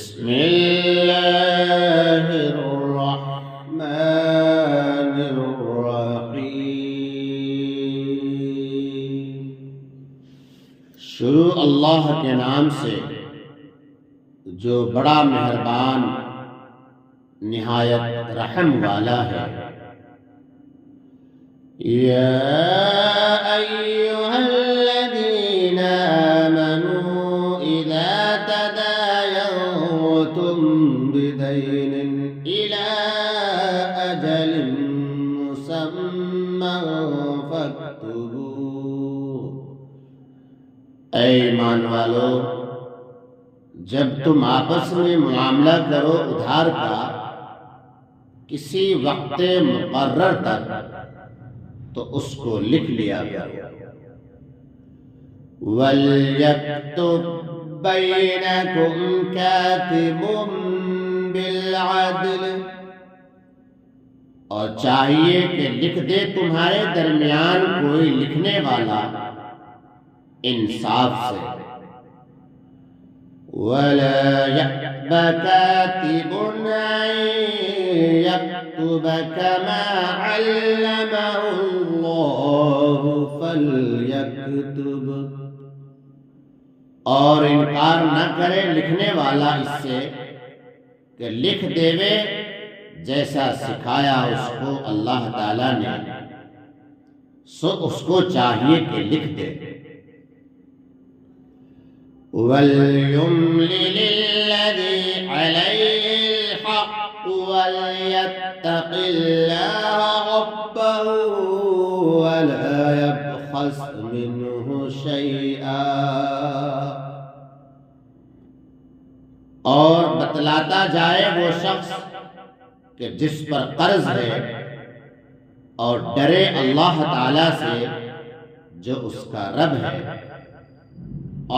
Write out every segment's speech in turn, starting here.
بسم اللہ الرحمن الرحیم۔ شروع اللہ کے نام سے جو بڑا مہربان نہایت رحم والا ہے۔ یا ایھا الذین آمنوا اذا تداینتم بدین الی اجل مسمى فاکتبوہ۔ اے ایمان والو، جب تم آپس میں معاملہ کرو ادھار کا کسی وقت مقرر تک تو اس کو لکھ لیا کرو۔ وَلْيَكْتُبْ بَيْنَكُمْ كَاتِبٌ بِالْعَدْلِ، اور چاہیے کہ لکھ دے تمہارے درمیان کوئی لکھنے والا انصاف سے۔ وَلَا يَأْبَ كَاتِبٌ أَن يَكْتُبَ كَمَا عَلَّمَهُ اللَّهُ فَلْيَكْتُبْ، اور انکار نہ کرے لکھنے والا اس سے کہ لکھ دے جیسا سکھایا اس کو اللہ تعالیٰ نے، سو اس کو چاہیے کہ لکھ دے۔ وَلْيُمْلِلِ الَّذِي عَلَيْهِ الْحَقُّ وَلْيَتَّقِ اللَّهَ رَبَّهُ وَلَا يَبْخَسْ مِنْهُ شَيْئًا، اور بتلاتا جائے وہ شخص کہ جس پر قرض ہے، اور ڈرے اللہ تعالیٰ سے جو اس کا رب ہے،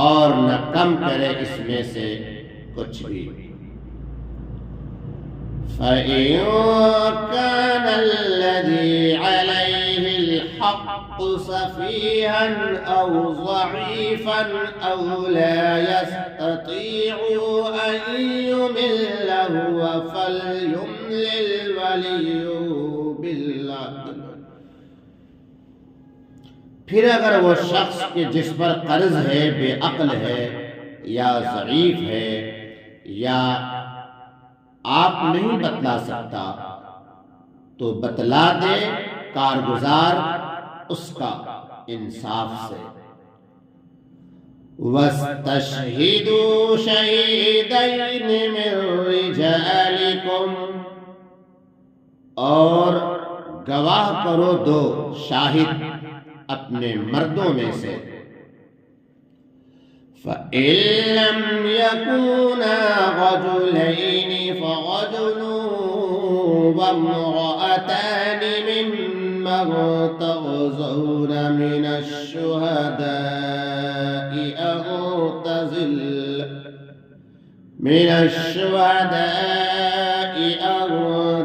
اور نہ کم کرے اس میں سے کچھ بھی۔ فَإِن كَانَ الَّذِي عَلَيْهِ الْحَقُّ سَفِيهًا أَوْ ضَعِيفًا أَوْ لَا يَسْتَطِيعُ أَن يُمِلَّ هُوَ فَلْيُمْلِلْ وَلِيُّهُ بِالْعَدْلِ۔ پھر اگر وہ شخص کہ جس پر قرض ہے بے عقل ہے یا ضعیف ہے یا آپ نہیں بتلا سکتا، تو بتلا دے کارگزار اس کا انصاف سے۔ وَاسْتَشْهِدُوا شَهِيدَيْنِ مِن رِجَالِكُمْ، اور گواہ کرو دو شاہد اپنے مردوں میں سے۔ فَإِن لَّمْ يَكُونَا رَجُلَيْنِ فَرَجُلٌ وَامْرَأَتَانِ مِمَّن تَرْضَوْنَ مِنَ الشُّهَدَاءِ أَن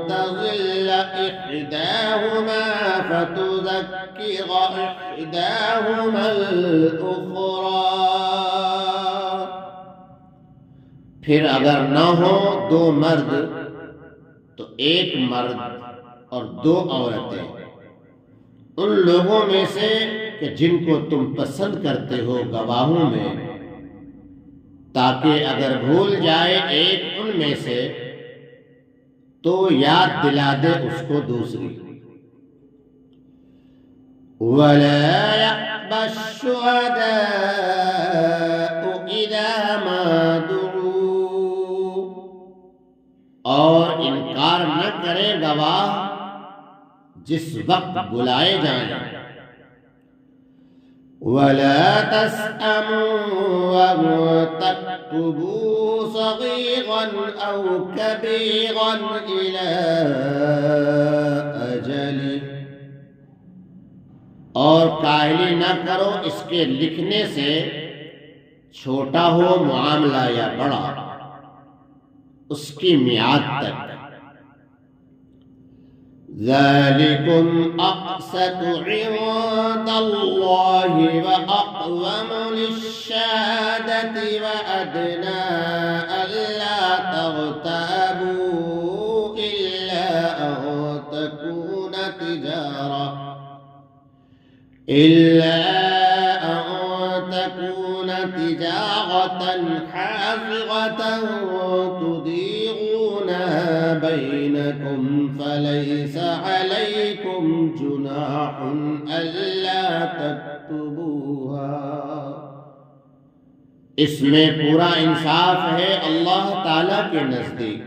تَضِلَّ إِحْدَاهُمَا فَتُذَكِّرَ إِحْدَاهُمَا الْأُخْرَى، پھر اگر نہ ہو دو مرد تو ایک مرد اور دو عورتیں ان لوگوں میں سے کہ جن کو تم پسند کرتے ہو گواہوں میں، تاکہ اگر بھول جائے ایک ان میں سے تو یاد دلا دے اس کو دوسری۔ وَلَا يَأْبَ الشُّهَدَاءُ إِذَا مَا دُعُوا، اور انکار نہ کرے گواہ جس وقت بلائے جائیں۔ وَلَا تَسْأَمُوا أَن تَكْتُبُوهُ صَغِيرًا أَوْ كَبِيرًا إِلَى أَجَلِهِ، اور کاہلی نہ کرو اس کے لکھنے سے، چھوٹا ہو معاملہ یا بڑا، اس کی میعاد تک۔ ذَلِكُمْ أَقْسَطُ عِندَ اللَّهِ وَأَقْوَمُ لِلشَّهَادَةِ وَأَدْنَىٰ أَلَّا تابوا إلا أن تكون تجارة حافظة تديرونها بينكم فليس عليكم جناح ألا تكتبوها. اس میں پورا انصاف ہے اللہ تعالیٰ کے نزدیک،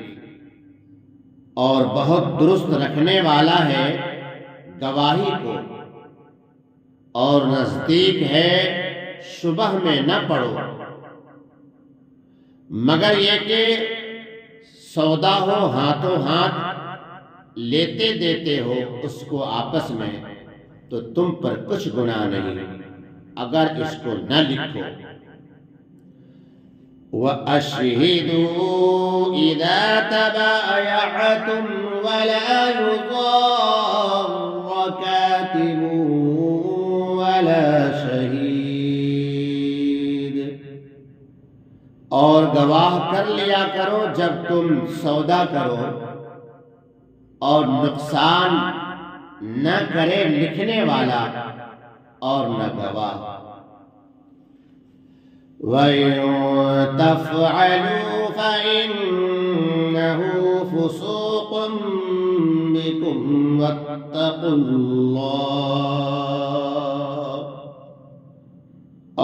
اور بہت درست رکھنے والا ہے گواہی کو، اور نزدیک ہے شبہ میں نہ پڑو، مگر یہ کہ سودا ہو ہاتھوں ہاتھ لیتے دیتے ہو اس کو آپس میں، تو تم پر کچھ گناہ نہیں اگر اس کو نہ لکھو. وَأَشْهِدُوا إِذَا تَبَايَعْتُمْ وَلَا يُضَارَّ كَاتِبٌ وَلَا شَهِيدٌ. اور گواہ کر لیا کرو جب تم سودا کرو، اور نقصان نہ کرے لکھنے والا اور نہ گواہ. وَإِن تَفْعَلُوا فَإِنَّهُ فُسُوقٌ بِكُمْ وَاتَّقُوا اللَّهَ.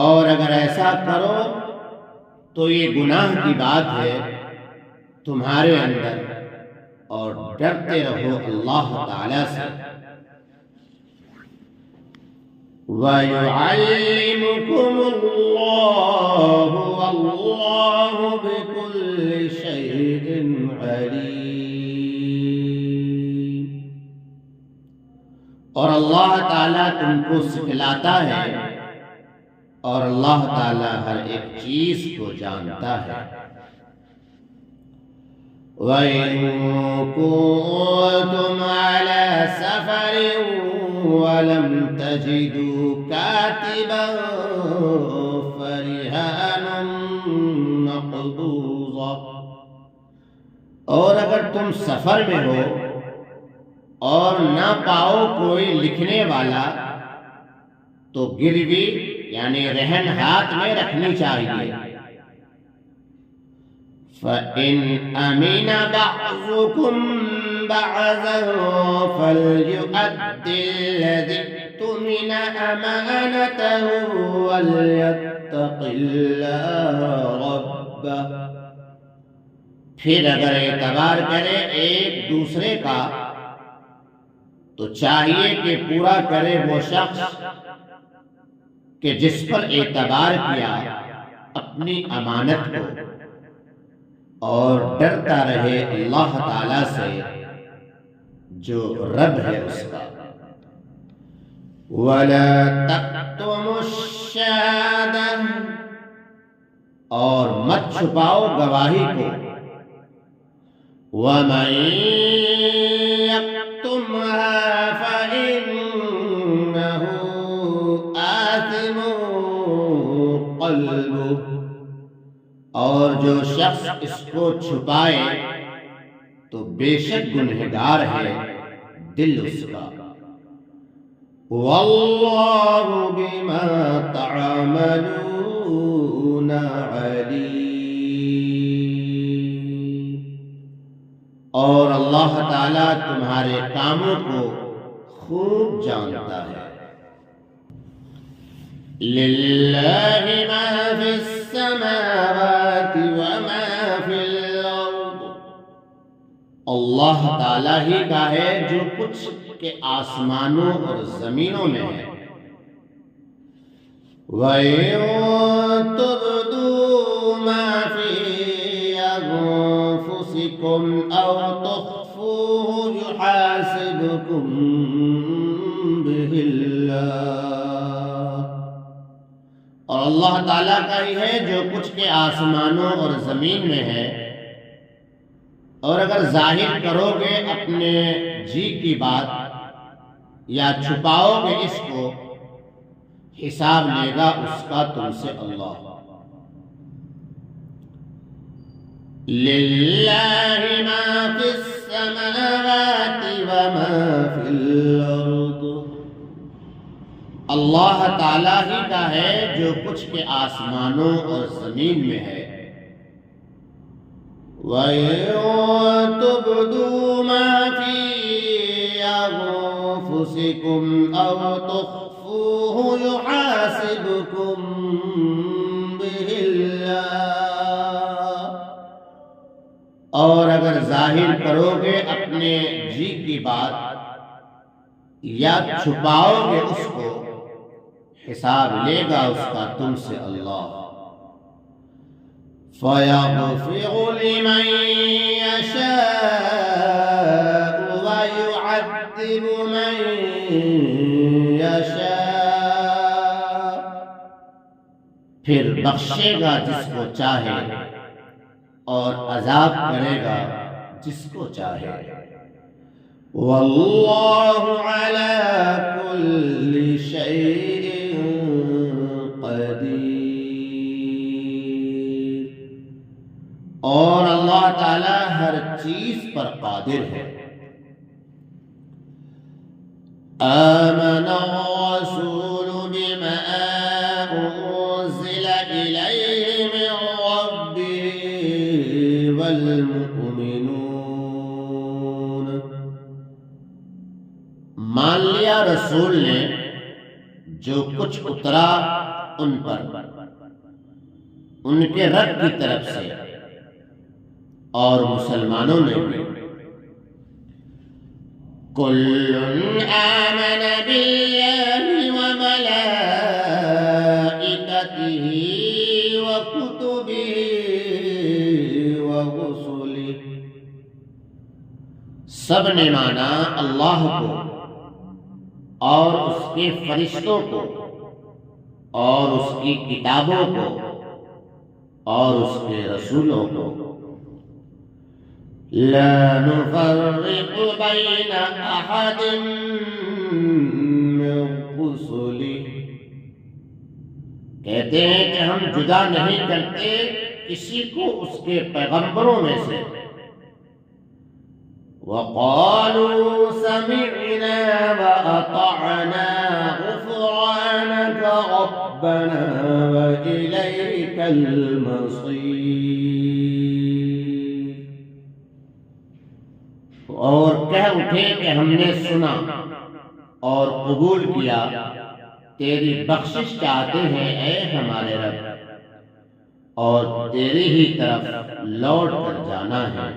اور اگر ایسا کرو تو یہ گناہ کی بات ہے تمہارے اندر، اور ڈرتے رہو اللہ تعالی سے. وَيُعَلِّمُكُمُ اللَّهُ وَاللَّهُ بِكُلِّ شَيْءٍ عَلِيمٌ. اور اللہ تعالیٰ تم کو سکھلاتا ہے، اور اللہ تعالیٰ ہر ایک چیز کو جانتا ہے. وَإِن كُنتُمْ عَلَى سَفَرٍ وَلَمْ تَجِدُوا كَاتِبًا فَرِهَانٌ مَّقْبُوضَةٌ. اور اگر تم سفر میں ہو اور نہ پاؤ کوئی لکھنے والا، تو گروی یعنی رہن ہاتھ میں رکھنی چاہیے. فَإِنْ أَمِنَ بَعْضُكُمْ بَعْضًا فَلْيُؤَدِّ الَّذِي اؤْتُمِنَ أَمَانَتَهُ وَلْيَتَّقِ اللَّهَ رَبَّهُ. پھر اگر اعتبار کرے ایک دوسرے کا تو چاہیے کہ پورا کرے وہ شخص کہ جس پر اعتبار کیا اپنی امانت کو، اور ڈرتا رہے اللہ تعالی سے جو رب ہے اس کا. وَلَا تَكْتُمُوا الشَّهَادَةَ. اور مت چھپاؤ گواہی کو. وَمَن يَكْتُمْهَا فَإِنَّهُ آثِمٌ قَلْبُهُ. اور جو شخص اس کو چھپائے تو بے شک گنہگار ہے دل اس کا. وَاللَّهُ بِمَا تَعْمَلُونَ عَلِيمٌ. اور اللہ تعالیٰ تمہارے کاموں کو خوب جانتا ہے. لِلَّهِ مَا فِي السَّمَاوَاتِ وَمَا فِي الْأَرْضِ. اللہ تعالیٰ ہی کا ہے جو کچھ کے آسمانوں اور زمینوں میں ہے. وَإِن تُبْدُوا مَا فِي أَنفُسِكُمْ أَوْ تُخْفُوهُ يُحَاسِبْكُم بِهِ اللَّهُ. اور اللہ تعالیٰ کا ہی ہے جو کچھ کے آسمانوں اور زمین میں ہے، اور اگر ظاہر کرو گے اپنے جی کی بات یا چھپاؤ گے اس کو، حساب لے گا اس کا تم سے اللہ. للہ ما فی السماوات وما فی الارض، اللہ تعالی ہی کا ہے جو کچھ کے آسمانوں اور زمین میں ہے۔ وَإِن تُبْدُوا مَا فِي أَنفُسِكُمْ أَوْ تُخْفُوهُ يُحَاسِبْكُم بِهِ اللَّهُ، اور اگر ظاہر کرو گے اپنے جی کی بات یا چھپاؤ گے اس کو، حساب لے گا اس کا تم سے اللہ۔ فَيَغْفِرُ لِمَن يَشَاءُ وَيُعَذِّبُ مَن يَشَاءُ، پھر بخشے گا جس کو چاہے اور عذاب کرے گا جس کو چاہے۔ وَاللَّهُ عَلَى كُلِّ شَيْءٍ قدیر، اور اللہ تعالی ہر چیز پر قادر ہے۔ آمن الرسول بما أنزل إليه من ربه والمؤمنون، مان لیا رسول نے جو کچھ اترا ان پر ان کے رب کی طرف سے، اور مسلمانوں نے بھی۔ کل آمن باللہ وملائکتہ وکتبہ ورسلہ، سب نے مانا اللہ کو اور اس کے فرشتوں کو اور اس کی کتابوں کو اور اس کے رسولوں کو۔ لا نفرق بین احد من رسلہ، کہتے ہیں کہ ہم جدا نہیں کرتے کسی کو اس کے پیغمبروں میں سے۔ وقالوا سمعنا وأطعنا غفرانك ربنا وإليك المصير، اور کہہ اٹھے کہ ہم نے سنا اور قبول کیا، تیری بخشش چاہتے ہیں اے ہمارے رب، اور تیری ہی طرف لوٹ کر جانا ہے۔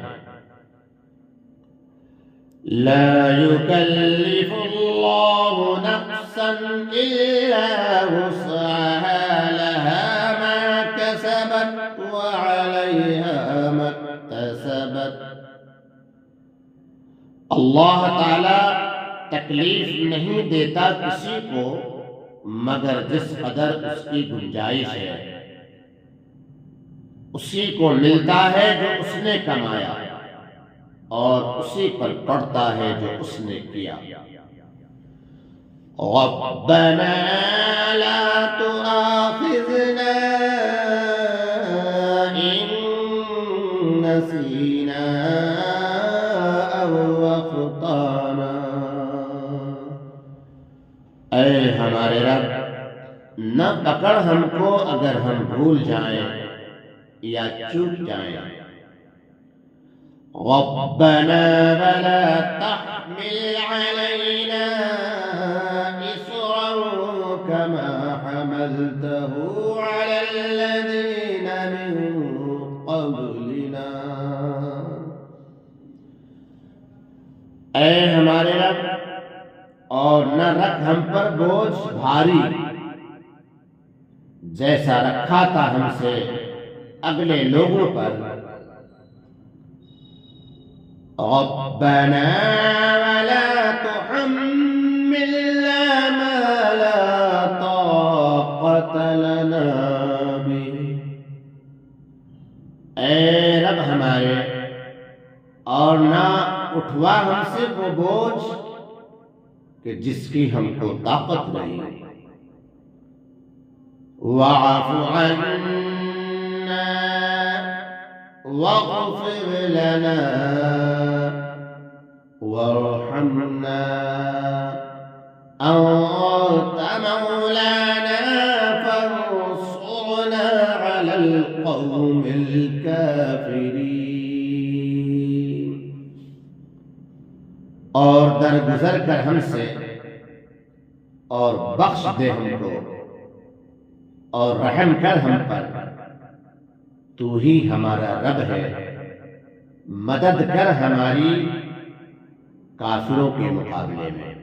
لا يكلف الله نفسا إلا وسعها، لها ما كسبت وعليها ما اكتسبت، اللہ تعالی تکلیف نہیں دیتا کسی کو مگر جس قدر اس کی گنجائش ہے، اسی کو ملتا ہے جو اس نے کمایا، اور اسی پر پڑتا ہے جو اس نے کیا۔ ربنا لا تؤاخذنا إن نسينا أو أخطأنا، اے ہمارے رب نہ پکڑ ہم کو اگر ہم بھول جائیں یا چوک جائیں۔ ربنا ولا تحمل علينا إصرا كما حملته على الذين من قبلنا، اے ہمارے رب اور نہ رکھ ہم پر بوجھ بھاری جیسا رکھا تھا ہم سے اگلے لوگوں پر۔ ربنا ولا تحملنا ما لا طاقة لنا به، اے رب ہمارے اور نہ اٹھوا ہم سے وہ بوجھ کہ جس کی ہم کو طاقت نہیں۔ واعف عنا واغفر لنا وارحمنا أنت مولانا فانصرنا على القوم الكافرين. اور درگزر کر ہم سے اور بخش دے ہم کو اور رحم کر ہم پر، تو ہی ہمارا رب ہے، مدد کر ہماری کافروں کے مقابلے میں.